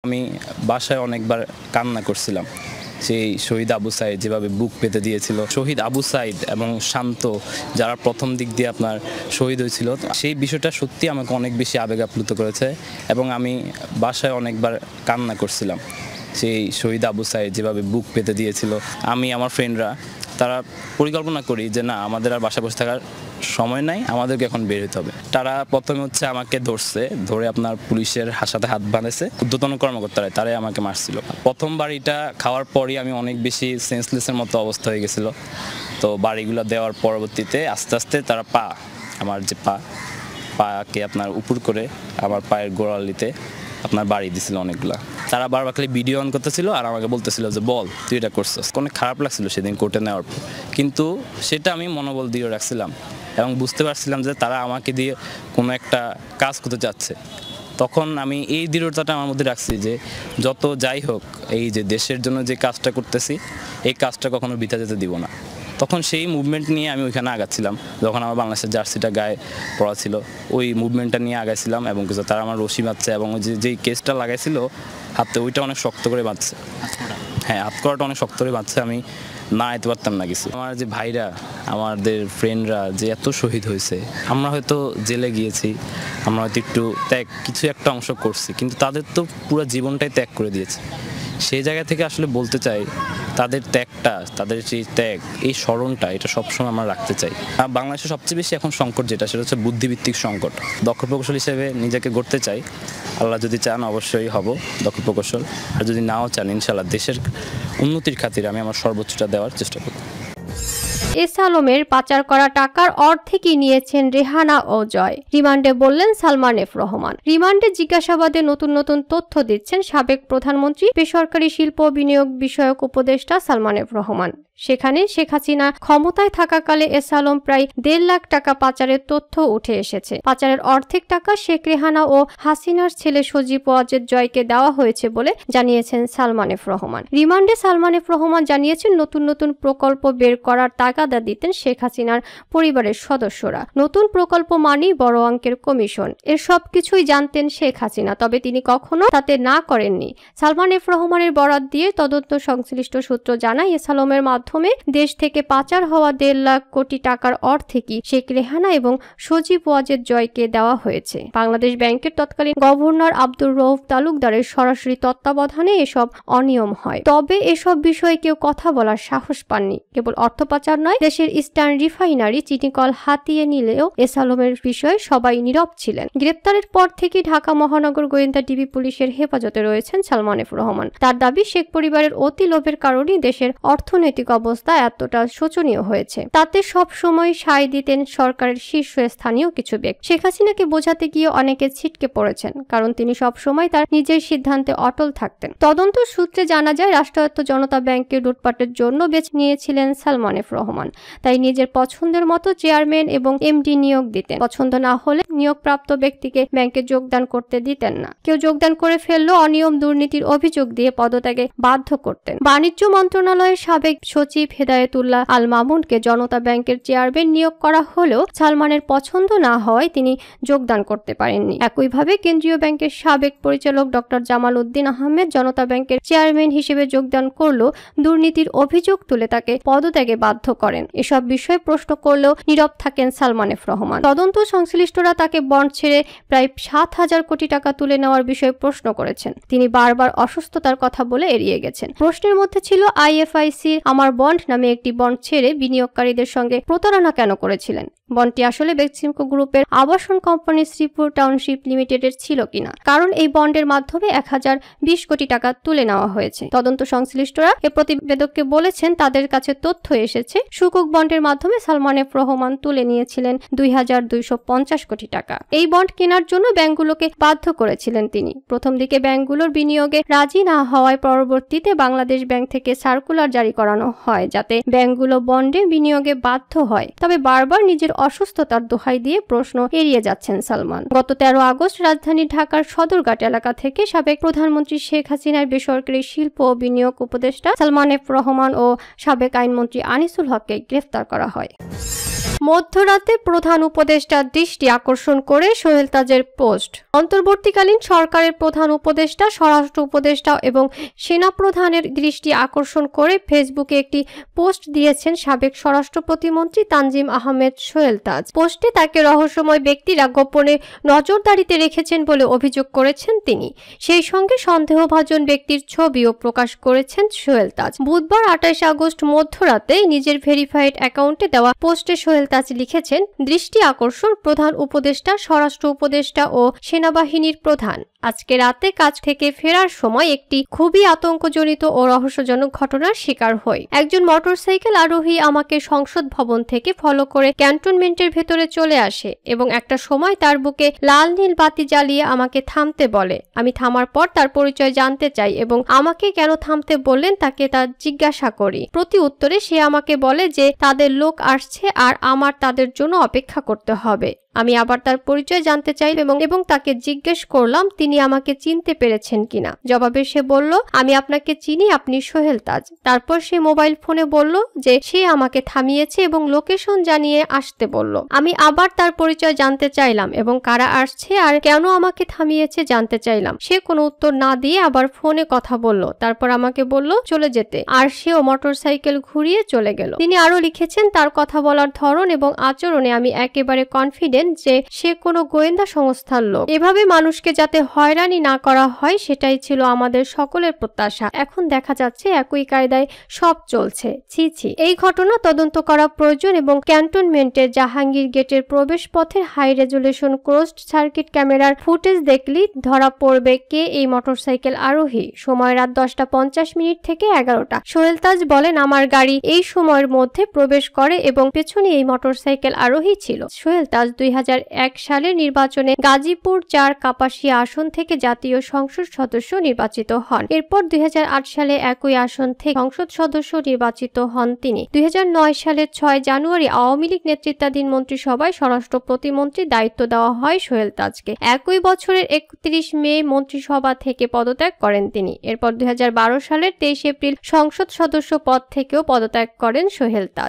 আমি বাসায় অনেকবার কান্না করছিলাম। সেই শহীদ আবু সাইদ যেভাবে বুক পেতে দিয়েছিল, শহীদ আবু সাইদ এবং শান্ত যারা প্রথম দিক দিয়ে আপনার শহীদ হয়েছিল, সেই বিষয়টা সত্যি আমাকে অনেক বেশি আবেগ আপ্লুত করেছে এবং আমি বাসায় অনেকবার কান্না করছিলাম। সেই শহীদ আবু সাইদ যেভাবে বুক পেতে দিয়েছিল, আমি আমার ফ্রেন্ডরা তারা পরিকল্পনা করি যে না, আমাদের আর বাসা বসে থাকার সময় নাই, আমাদেরকে এখন বের হতে হবে। তারা প্রথমে আমাকে ধরে আপনার পুলিশের সাথে হাত বাঁধেছে, ঊর্ধ্বতন কর্মকর্তারা তারাই আমাকে মারছিল। প্রথম বাড়িটা খাওয়ার পরই আমি অনেক বেশি সেন্সলেসের মতো অবস্থা হয়ে গেছিল। তো বাড়িগুলো দেওয়ার পরবর্তীতে আস্তে আস্তে তারা আমার যে পাকে আপনার উপর করে আমার পায়ের গোড়ালিতে আপনার বাড়ি দিছিল অনেকগুলা। তারা বারবার খালি ভিডিও অন করতেছিল আর আমাকে বলতেছিল যে বল তুই এটা করছিস। অনেক খারাপ লাগছিল সেদিন কোর্টে নেওয়ার পর, কিন্তু সেটা আমি মনোবল দিয়ে রাখছিলাম এবং বুঝতে পারছিলাম যে তারা আমাকে দিয়ে কোনো একটা কাজ করতে চাচ্ছে। তখন আমি এই দৃঢ়তাটা আমার মধ্যে রাখছি যে যত যাই হোক, এই যে দেশের জন্য যে কাজটা করতেছি, এই কাজটা কখনো বৃথা যেতে দিব না। তখন সেই মুভমেন্ট নিয়ে আমি ওইখানে আগাচ্ছিলাম। যখন আমার বাংলাদেশের জার্সিটা গায়ে পড়া ছিল, ওই মুভমেন্টটা নিয়ে আগাইছিলাম এবং কিছু তারা আমার রশি বাঁধছে এবং যেই কেসটা লাগাইছিল হাতে, ওইটা অনেক শক্ত করে বাঁধছে। হ্যাঁ, হাত করাটা অনেক শক্ত করে বাঁধছে, আমি না আইতে পারতাম না কিছু। আমার যে ভাইরা, আমাদের ফ্রেন্ডরা যে এত শহীদ হয়েছে, আমরা হয়তো জেলে গিয়েছি, আমরা হয়তো একটু কিছু একটা অংশ করছি, কিন্তু তাদের তো পুরো জীবনটাই ত্যাগ করে দিয়েছে। সেই জায়গা থেকে আসলে বলতে চাই, তাদের ত্যাগটা, তাদের সেই ত্যাগ, এই স্মরণটা, এটা সবসময় আমরা রাখতে চাই। বাংলাদেশে সবচেয়ে বেশি এখন সংকট যেটা, সেটা হচ্ছে বুদ্ধিভিত্তিক সংকট। দক্ষ প্রকৌশল হিসেবে নিজেকে গড়তে চাই। আল্লাহ যদি চান অবশ্যই হব দক্ষ প্রকৌশল, আর যদি নাও চান ইনশাআল্লাহ দেশের উন্নতির খাতিরে আমি আমার সর্বোচ্চটা দেওয়ার চেষ্টা করব। এস আলমের পাচার করা টাকার অর্ধেকই নিয়েছেন রেহানা ও জয়, রিমান্ডে বললেন সালমান এফ রহমান। রিমান্ডে জিজ্ঞাসাবাদে নতুন নতুন তথ্য দিচ্ছেন সাবেক প্রধানমন্ত্রী, বেসরকারি শিল্প বিনিয়োগ বিষয়ক উপদেষ্টা সালমান এফ রহমান। সেখানে শেখ হাসিনা ক্ষমতায় থাকাকালে এস আলম প্রায় 1.5 লাখ টাকা পাচারের তথ্য উঠে এসেছে। পাচারের অর্ধেক টাকা শেখ রেহানা ও হাসিনার ছেলে সজীব ওয়াজেদ জয়কে দেওয়া হয়েছে বলে জানিয়েছেন সালমান এফ রহমান। রিমান্ডে সালমান এফ রহমান জানিয়েছেন নতুন নতুন প্রকল্প বের করার তাগাদা দিতেন শেখ হাসিনার পরিবারের সদস্যরা। নতুন প্রকল্প মানেই বড় অঙ্কের কমিশন, এর সবকিছুই জানতেন শেখ হাসিনা, তবে তিনি কখনো তাতে না করেননি। সালমান এফ রহমানের বরাত দিয়ে তদন্ত সংশ্লিষ্ট সূত্র জানায়, এস আলমের মাধ্যমে দেশ থেকে পাচার হওয়া 1.5 লাখ কোটি টাকার অর্ধেকই শেখ রেহানা এবং সজীব ওয়াজেদ জয়কে দেওয়া হয়েছে। বাংলাদেশ ব্যাংকের তৎকালীন গভর্নর আব্দুর রউফ তালুকদারের সরাসরি তত্ত্বাবধানে এসব অনিয়ম হয়। তবে এসব বিষয়ে কেউ কথা বলার সাহস পাননি। কেবল অর্থ পাচার নয়, দেশের ইস্টার্ন রিফাইনারি চিনিকল হাতিয়ে নিলেও এস আলমের বিষয়ে সবাই নীরব ছিলেন। গ্রেপ্তারের পর থেকে ঢাকা মহানগর গোয়েন্দা ডিবি পুলিশের হেফাজতে রয়েছেন সালমান এফ রহমান। তার দাবি, শেখ পরিবারের অতি লোভের কারণেই দেশের অর্থনৈতিক অবস্থা এতটা শোচনীয় হয়েছে। তাতে সব সময় সায় দিতেন সরকারের শীর্ষস্থানীয় কিছু ব্যক্তি। শেখ হাসিনাকে বোঝাতে গিয়ে অনেকে ছিটকে পড়েছেন, কারণ তিনি সব সময় তার নিজের সিদ্ধান্তে অটল থাকতেন। তদন্ত সূত্রে জানা যায়, রাষ্ট্রায়ত্ত জনতা ব্যাংকে লুটপাটের জন্য বেছে নিয়েছিলেন সালমান এফ রহমান। তাই নিজের পছন্দের মতো চেয়ারম্যান এবং এমডি নিয়োগ দিতেন। পছন্দ না হলে নিয়োগপ্রাপ্ত ব্যক্তিকে ব্যাংকে যোগদান করতে দিতেন না। কেউ যোগদান করে ফেললেও অনিয়ম দুর্নীতির অভিযোগ দিয়ে পদত্যাগে বাধ্য করতেন। বাণিজ্য মন্ত্রণালয়ের সাবেক সচিব হেদায়েতুল্লাহ আল মামুনকে জনতা ব্যাংকের চেয়ারম্যান নিয়োগ করা হলেও সালমানের পছন্দ না হওয়ায় তিনি যোগদান করতে পারেননি। একইভাবে কেন্দ্রীয় ব্যাংকের সাবেক পরিচালক ডক্টর জামাল উদ্দিন আহমেদ জনতা ব্যাংকের চেয়ারম্যান হিসেবে যোগদান করলেও দুর্নীতির অভিযোগ তুলে তাকে পদত্যাগে বাধ্য করেন। এসব বিষয়ে প্রশ্ন করলেও নীরব থাকেন সালমান এফ রহমান। তদন্ত সংশ্লিষ্টরা তাকে বন্ড ছেড়ে প্রায় 7,000 কোটি টাকা তুলে নেওয়ার বিষয়ে প্রশ্ন করেছেন। তিনি বারবার অসুস্থতার কথা বলে এড়িয়ে গেছেন। প্রশ্নের মধ্যে ছিল, আইএফআইসির আমার বন্ড নামে একটি বন্ড ছেড়ে বিনিয়োগকারীদের সঙ্গে প্রতারণা কেন করেছিলেন? বন্ডটি আসলে বেক্সিমকো গ্রুপের আবাসন কোম্পানি শ্রীপুর টাউনশিপ লিমিটেডের ছিল কিনা? কারণ এই বন্ডের মাধ্যমে 1020 কোটি টাকা তুলে নেওয়া হয়েছে। তদন্ত সংশ্লিষ্টরা এ প্রতিবেদককে বলেছেন, তাদের কাছে তথ্য এসেছে সুকুক বন্ডের মাধ্যমে সালমান এফ রহমান তুলে নিয়েছিলেন 2250 কোটি টাকা। এই বন্ড কেনার জন্য ব্যাংকগুলোকে বাধ্য করেছিলেন তিনি। প্রথম দিকে ব্যাংকগুলোর বিনিয়োগে রাজি না হওয়ায় পরবর্তীতে বাংলাদেশ ব্যাংক থেকে সার্কুলার জারি করানো হয়, যাতে ব্যাংকগুলো বন্ডে বিনিয়োগে বাধ্য হয়। তবে বারবার নিজের অসুস্থতার দোহাই দিয়ে প্রশ্ন এড়িয়ে যাচ্ছেন সালমান। গত 13 আগস্ট রাজধানী ঢাকার সদরঘাট এলাকা থেকে সাবেক প্রধানমন্ত্রী শেখ হাসিনার বেসরকারি শিল্প ও বিনিয়োগ উপদেষ্টা সালমান এফ রহমান ও সাবেক আইনমন্ত্রী আনিসুল হককে গ্রেফতার করা হয়। মধ্যরাতে প্রধান উপদেষ্টার দৃষ্টি আকর্ষণ করে সোহেল তাজের পোস্ট। অন্তর্বর্তীকালীন সরকারের প্রধান উপদেষ্টা, স্বরাষ্ট্র উপদেষ্টা এবং সেনাপ্রধানের দৃষ্টি আকর্ষণ করে ফেসবুকে একটি পোস্ট দিয়েছেন সাবেক স্বরাষ্ট্র প্রতিমন্ত্রী তানজিম আহমেদ সোহেল তাজ। পোস্টে তাকে রহস্যময় ব্যক্তিরা গোপনে নজরদারিতে রেখেছেন বলে অভিযোগ করেছেন তিনি। সেই সঙ্গে সন্দেহভাজন ব্যক্তির ছবিও প্রকাশ করেছেন সোহেল তাজ। বুধবার 28 আগস্ট মধ্যরাতে নিজের ভেরিফাইড অ্যাকাউন্টে দেওয়া পোস্টে সোহেল তাজ লিখেছেন, দৃষ্টি আকর্ষণ প্রধান উপদেষ্টা, স্বরাষ্ট্র উপদেষ্টা ও সেনাবাহিনীর প্রধান। আজকে রাতে কাজ থেকে ফেরার সময় একটি খুবই আতঙ্কজনিত ও রহস্যজনক ঘটনার শিকার হই। একজন মোটরসাইকেল আরোহী আমাকে সংসদ ভবন থেকে ফলো করে ক্যান্টনমেন্টের ভেতরে চলে আসে এবং একটা সময় তার বুকে লাল নীল বাতি জ্বালিয়ে আমাকে থামতে বলে। আমি থামার পর তার পরিচয় জানতে চাই এবং আমাকে কেন থামতে বললেন তাকে তা জিজ্ঞাসা করি। প্রতি উত্তরে সে আমাকে বলে যে তাদের লোক আসছে আর আমার তাদের জন্য অপেক্ষা করতে হবে। আমি আবার তার পরিচয় জানতে চাই এবং তাকে জিজ্ঞেস করলাম তিনি আমাকে চিনতে পেরেছেন কিনা। জবাবে সে বলল, আমি আপনাকে চিনি, আপনি সোহেল তাজ। তারপর সে মোবাইল ফোনে বলল যে সে আমাকে থামিয়েছে এবং লোকেশন জানিয়ে আসতে বলল। আমি আবার তার পরিচয় জানতে চাইলাম এবং কারা আসছে আর কেন আমাকে থামিয়েছে জানতে চাইলাম। সে কোনো উত্তর না দিয়ে আবার ফোনে কথা বলল। তারপর আমাকে বলল চলে যেতে, আর সেও মোটরসাইকেল ঘুরিয়ে চলে গেল। তিনি আরো লিখেছেন, তার কথা বলার ধরন এবং আচরণে আমি একেবারে কনফিডেন্ট যে সে কোনো গোয়েন্দা সংস্থার লোক। এভাবে মানুষকে যাতে হয়রানি না করা হয় সেটাই ছিল আমাদের সকলের প্রত্যাশা। এখন দেখা যাচ্ছে একই কায়দায় সব চলছে। ছি ছি। এই ঘটনা তদন্ত করা প্রয়োজন এবং ক্যান্টনমেন্টের জাহাঙ্গীর গেটের প্রবেশ পথের হাই রেজুলেশন ক্লোজড সার্কিট ক্যামেরার ফুটেজ দেখলেই ধরা পড়বে কে এই মোটরসাইকেল আরোহী। সময় রাত 10:50 থেকে 11টা। সোহেল তাজ বলেন, আমার গাড়ি এই সময়ের মধ্যে প্রবেশ করে এবং পেছনে এই মোটরসাইকেল আরোহী ছিল। সোহেল তাজ 2001 সালের নির্বাচনে গাজীপুর 4 কাপাসিয়া আসন থেকে জাতীয় সংসদ সদস্য নির্বাচিত হন। এরপর 2008 সালে একই আসন থেকে সংসদ সদস্য নির্বাচিত হন তিনি। 2009 সালের 6 জানুয়ারি আওয়ামী লীগ নেতৃত্বাধীন মন্ত্রিসভায় স্বরাষ্ট্র প্রতিমন্ত্রীর দায়িত্ব দেওয়া হয় সোহেল তাজকে। একই বছরের 31 মে মন্ত্রিসভা থেকে পদত্যাগ করেন তিনি। এরপর 2012 সালের 23 এপ্রিল সংসদ সদস্য পদ থেকেও পদত্যাগ করেন সোহেল তাজ।